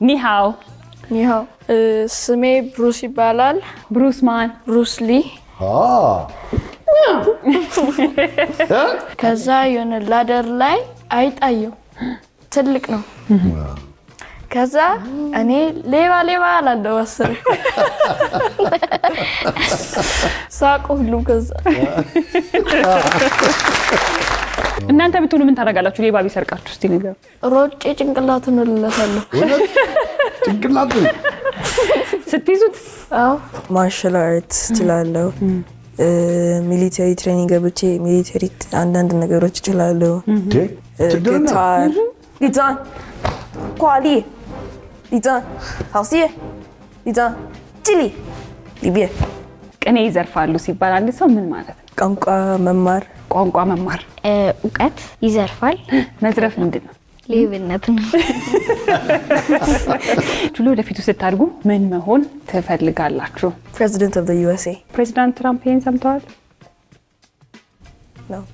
ኒሃው ኒሃው ስሜ ብሩስ ይባላል ብሩስ ማን ብሩስ ሊ ከዛ የሆነ ላደር ላይ አይጣየው ትልቅ ነው ከዛ እኔ ሌባ አላለው አስር ሳቁ ሁሉም ከዛ እናንተ ብትሆኑ ምን ታደርጋላችሁ ሌባ ቢሰርቃችሁ እስቲ ነገር ሮጬ ጭንቅላቱን እልለታለሁ ጭንቅላቱን ስትይዙት አዎ ማርሻል አርትስ ትላለሁ ሚሊተሪ ትሬኒንግ ገብቼ ሚሊተሪ አንዳንድ ነገሮች ትላለሁ ጊታር ሊዛን ኳሊ ሊዛን ታውሲዬ ሊዛን ቺሊ ሊቢያ ቅኔ ይዘርፋሉ ሲባል አንድ ሰው ምን ማለት ነው ቋንቋ መማር እውቀት ይዘርፋል መዝረፍ ምንድነው ሌብነት ነው ወደፊቱ ስታድጉ ምን መሆን ትፈልጋላችሁ President of the USA ፕሬዝዳንት ትራምፕ ሰምተዋል No